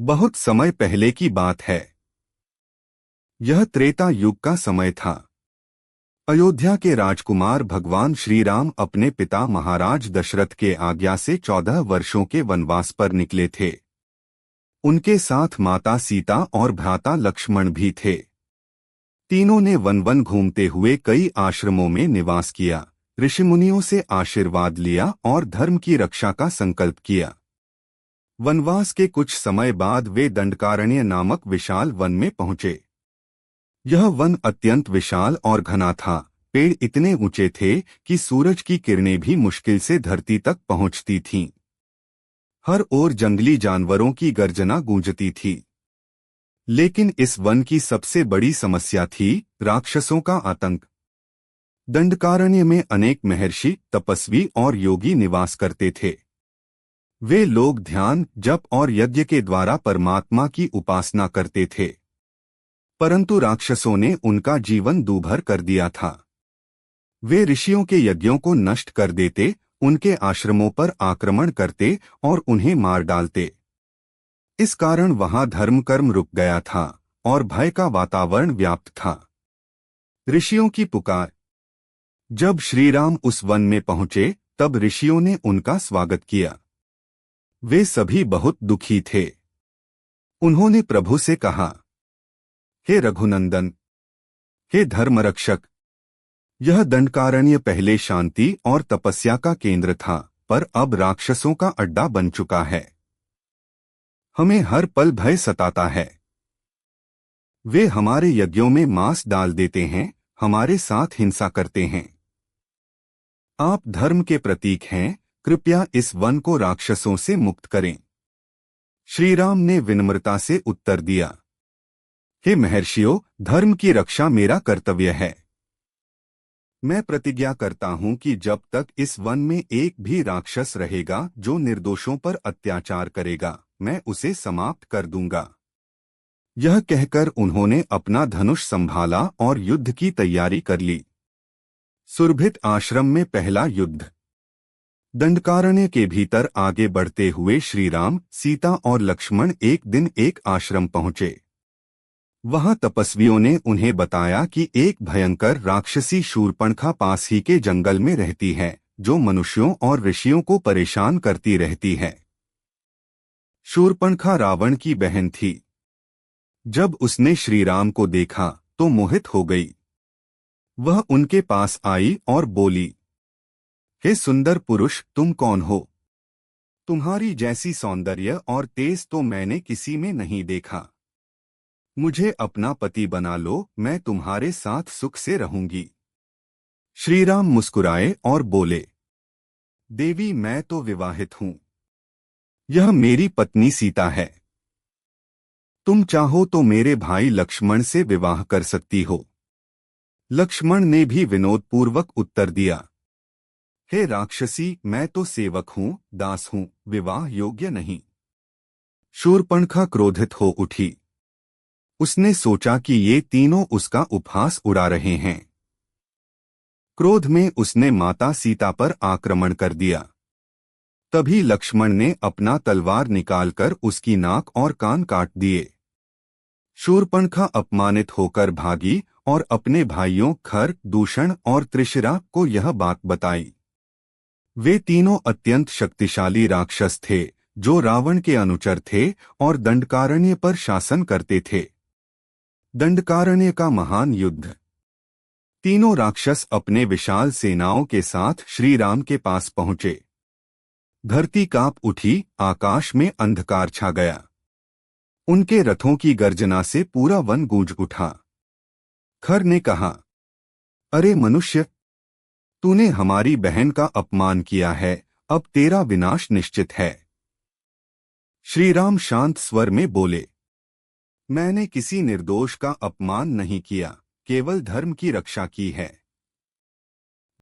बहुत समय पहले की बात है। यह त्रेता युग का समय था। अयोध्या के राजकुमार भगवान श्री राम अपने पिता महाराज दशरथ के आज्ञा से 14 वर्षों के वनवास पर निकले थे। उनके साथ माता सीता और भ्राता लक्ष्मण भी थे। तीनों ने वन वन घूमते हुए कई आश्रमों में निवास किया, ऋषिमुनियों से आशीर्वाद लिया और धर्म की रक्षा का संकल्प किया। वनवास के कुछ समय बाद वे दंडकारण्य नामक विशाल वन में पहुंचे। यह वन अत्यंत विशाल और घना था। पेड़ इतने ऊंचे थे कि सूरज की किरणें भी मुश्किल से धरती तक पहुंचती थीं। हर ओर जंगली जानवरों की गर्जना गूंजती थी। लेकिन इस वन की सबसे बड़ी समस्या थी राक्षसों का आतंक। दंडकारण्य में अनेक महर्षि, तपस्वी और योगी निवास करते थे। वे लोग ध्यान, जप और यज्ञ के द्वारा परमात्मा की उपासना करते थे। परंतु राक्षसों ने उनका जीवन दूभर कर दिया था। वे ऋषियों के यज्ञों को नष्ट कर देते, उनके आश्रमों पर आक्रमण करते और उन्हें मार डालते। इस कारण वहां धर्म कर्म रुक गया था और भय का वातावरण व्याप्त था। ऋषियों की पुकार। जब श्रीराम उस वन में पहुंचे तब ऋषियों ने उनका स्वागत किया। वे सभी बहुत दुखी थे। उन्होंने प्रभु से कहा, हे रघुनंदन, हे धर्मरक्षक, यह दंडकारण्य पहले शांति और तपस्या का केंद्र था, पर अब राक्षसों का अड्डा बन चुका है। हमें हर पल भय सताता है। वे हमारे यज्ञों में मांस डाल देते हैं, हमारे साथ हिंसा करते हैं। आप धर्म के प्रतीक हैं, कृपया इस वन को राक्षसों से मुक्त करें। श्रीराम ने विनम्रता से उत्तर दिया, हे महर्षियों, धर्म की रक्षा मेरा कर्तव्य है। मैं प्रतिज्ञा करता हूं कि जब तक इस वन में एक भी राक्षस रहेगा जो निर्दोषों पर अत्याचार करेगा, मैं उसे समाप्त कर दूंगा। यह कहकर उन्होंने अपना धनुष संभाला और युद्ध की तैयारी कर ली। सुरभित आश्रम में पहला युद्ध। दंडकारण्य के भीतर आगे बढ़ते हुए श्रीराम, सीता और लक्ष्मण एक दिन एक आश्रम पहुंचे। वहां तपस्वियों ने उन्हें बताया कि एक भयंकर राक्षसी शूर्पणखा पास ही के जंगल में रहती है, जो मनुष्यों और ऋषियों को परेशान करती रहती है। शूर्पणखा रावण की बहन थी। जब उसने श्रीराम को देखा तो मोहित हो गई। वह उनके पास आई और बोली, हे सुंदर पुरुष, तुम कौन हो? तुम्हारी जैसी सौंदर्य और तेज तो मैंने किसी में नहीं देखा। मुझे अपना पति बना लो, मैं तुम्हारे साथ सुख से रहूंगी। श्रीराम मुस्कुराए और बोले, देवी, मैं तो विवाहित हूं। यह मेरी पत्नी सीता है। तुम चाहो तो मेरे भाई लक्ष्मण से विवाह कर सकती हो। लक्ष्मण ने भी विनोदपूर्वक उत्तर दिया, हे राक्षसी, मैं तो सेवक हूं, दास हूं, विवाह योग्य नहीं। शूर्पणखा क्रोधित हो उठी। उसने सोचा कि ये तीनों उसका उपहास उड़ा रहे हैं। क्रोध में उसने माता सीता पर आक्रमण कर दिया। तभी लक्ष्मण ने अपना तलवार निकालकर उसकी नाक और कान काट दिए। शूर्पणखा अपमानित होकर भागी और अपने भाइयों खर, दूषण और त्रिशिरा को यह बात बताई। वे तीनों अत्यंत शक्तिशाली राक्षस थे, जो रावण के अनुचर थे और दंडकारण्य पर शासन करते थे। दंडकारण्य का महान युद्ध। तीनों राक्षस अपने विशाल सेनाओं के साथ श्रीराम के पास पहुंचे। धरती कांप उठी, आकाश में अंधकार छा गया। उनके रथों की गर्जना से पूरा वन गूंज उठा। खर ने कहा, अरे मनुष्य, तूने हमारी बहन का अपमान किया है, अब तेरा विनाश निश्चित है। श्रीराम शांत स्वर में बोले, मैंने किसी निर्दोष का अपमान नहीं किया, केवल धर्म की रक्षा की है।